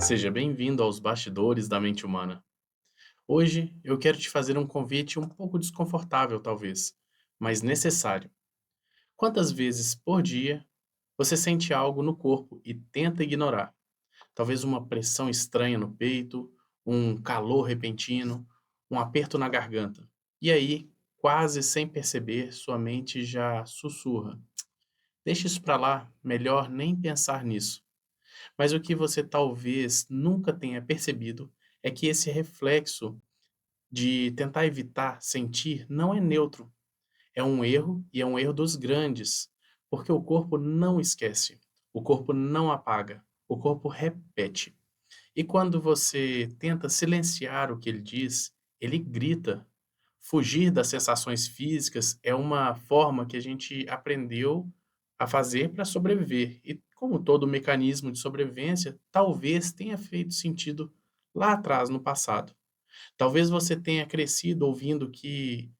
Seja bem-vindo aos bastidores da mente humana. Hoje eu quero te fazer um convite um pouco desconfortável, talvez, mas necessário. Quantas vezes por dia você sente algo no corpo e tenta ignorar? Talvez uma pressão estranha no peito, um calor repentino, um aperto na garganta. E aí, quase sem perceber, sua mente já sussurra: deixa isso pra lá, melhor nem pensar nisso. Mas o que você talvez nunca tenha percebido é que esse reflexo de tentar evitar sentir não é neutro. É um erro e é um erro dos grandes, porque o corpo não esquece, o corpo não apaga, o corpo repete. E quando você tenta silenciar o que ele diz, ele grita. Fugir das sensações físicas é uma forma que a gente aprendeu a fazer para sobreviver. E como todo mecanismo de sobrevivência, talvez tenha feito sentido lá atrás, no passado. Talvez você tenha crescido ouvindo que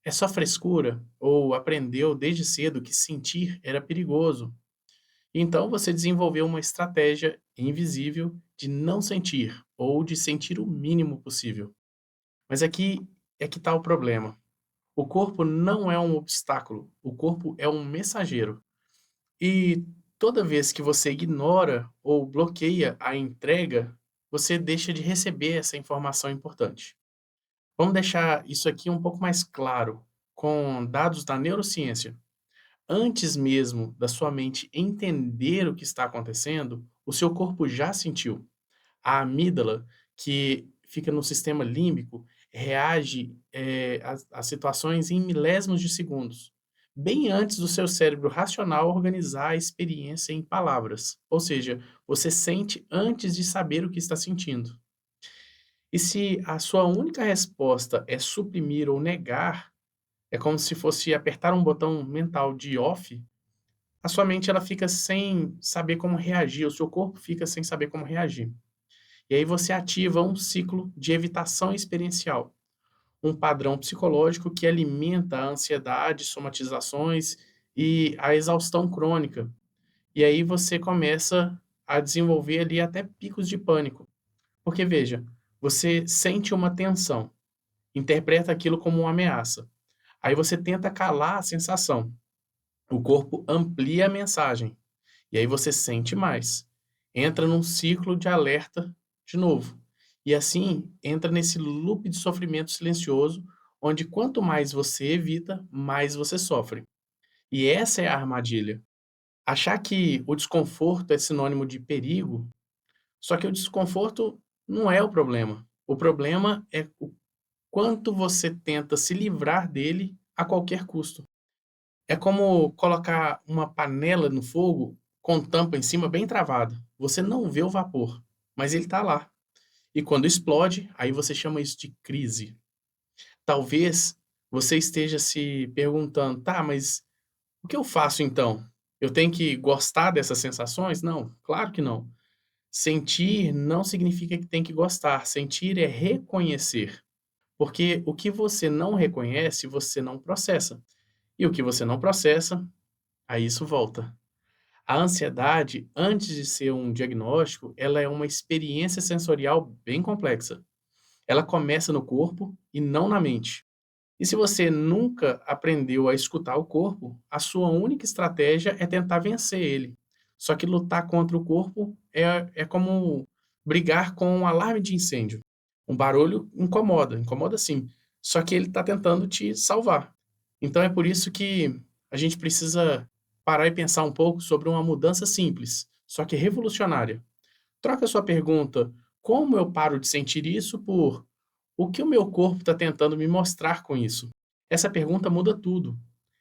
é só frescura, ou aprendeu desde cedo que sentir era perigoso. Então você desenvolveu uma estratégia invisível de não sentir, ou de sentir o mínimo possível. Mas aqui é que está o problema. O corpo não é um obstáculo, o corpo é um mensageiro. E toda vez que você ignora ou bloqueia a entrega, você deixa de receber essa informação importante. Vamos deixar isso aqui um pouco mais claro, com dados da neurociência. Antes mesmo da sua mente entender o que está acontecendo, o seu corpo já sentiu. A amígdala, que fica no sistema límbico, reage, às situações em milésimos de segundos, bem antes do seu cérebro racional organizar a experiência em palavras. Ou seja, você sente antes de saber o que está sentindo. E se a sua única resposta é suprimir ou negar, é como se fosse apertar um botão mental de off, a sua mente ela fica sem saber como reagir, o seu corpo fica sem saber como reagir. E aí você ativa um ciclo de evitação experiencial, um padrão psicológico que alimenta a ansiedade, somatizações e a exaustão crônica. E aí você começa a desenvolver ali até picos de pânico. Porque veja, você sente uma tensão, interpreta aquilo como uma ameaça. Aí você tenta calar a sensação. O corpo amplia a mensagem. E aí você sente mais. Entra num ciclo de alerta de novo. E assim entra nesse loop de sofrimento silencioso, onde quanto mais você evita, mais você sofre. E essa é a armadilha. Achar que o desconforto é sinônimo de perigo, só que o desconforto não é o problema. O problema é o quanto você tenta se livrar dele a qualquer custo. É como colocar uma panela no fogo com tampa em cima bem travada. Você não vê o vapor, mas ele está lá. E quando explode, aí você chama isso de crise. Talvez você esteja se perguntando: "Tá, mas o que eu faço então? Eu tenho que gostar dessas sensações?" Não, claro que não. Sentir não significa que tem que gostar, sentir é reconhecer, porque o que você não reconhece, você não processa, e o que você não processa, aí isso volta. A ansiedade, antes de ser um diagnóstico, ela é uma experiência sensorial bem complexa. Ela começa no corpo e não na mente. E se você nunca aprendeu a escutar o corpo, a sua única estratégia é tentar vencer ele. Só que lutar contra o corpo é como brigar com um alarme de incêndio. Um barulho incomoda, incomoda sim. Só que ele está tentando te salvar. Então é por isso que a gente precisa parar e pensar um pouco sobre uma mudança simples, só que revolucionária. Troca a sua pergunta: como eu paro de sentir isso, por o que o meu corpo está tentando me mostrar com isso? Essa pergunta muda tudo.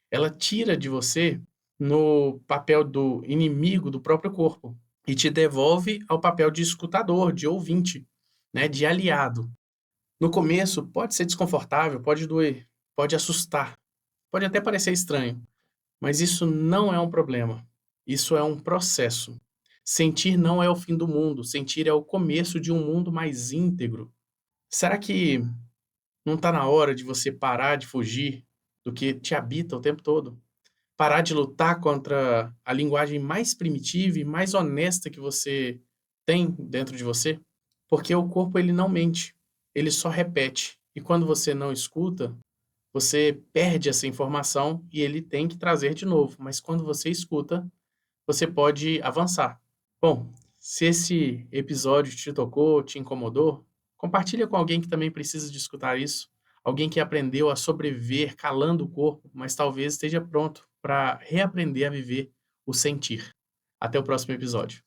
Ela tira de você no papel do inimigo do próprio corpo e te devolve ao papel de escutador, de ouvinte, né, de aliado. No começo pode ser desconfortável, pode doer, pode assustar, pode até parecer estranho, mas isso não é um problema. Isso é um processo. Sentir não é o fim do mundo, sentir é o começo de um mundo mais íntegro. Será que não está na hora de você parar de fugir do que te habita o tempo todo? Parar de lutar contra a linguagem mais primitiva e mais honesta que você tem dentro de você? Porque o corpo ele não mente, ele só repete. E quando você não escuta, você perde essa informação e ele tem que trazer de novo, mas quando você escuta, você pode avançar. Bom, se esse episódio te tocou, te incomodou, compartilha com alguém que também precisa de escutar isso, alguém que aprendeu a sobreviver calando o corpo, mas talvez esteja pronto para reaprender a viver o sentir. Até o próximo episódio.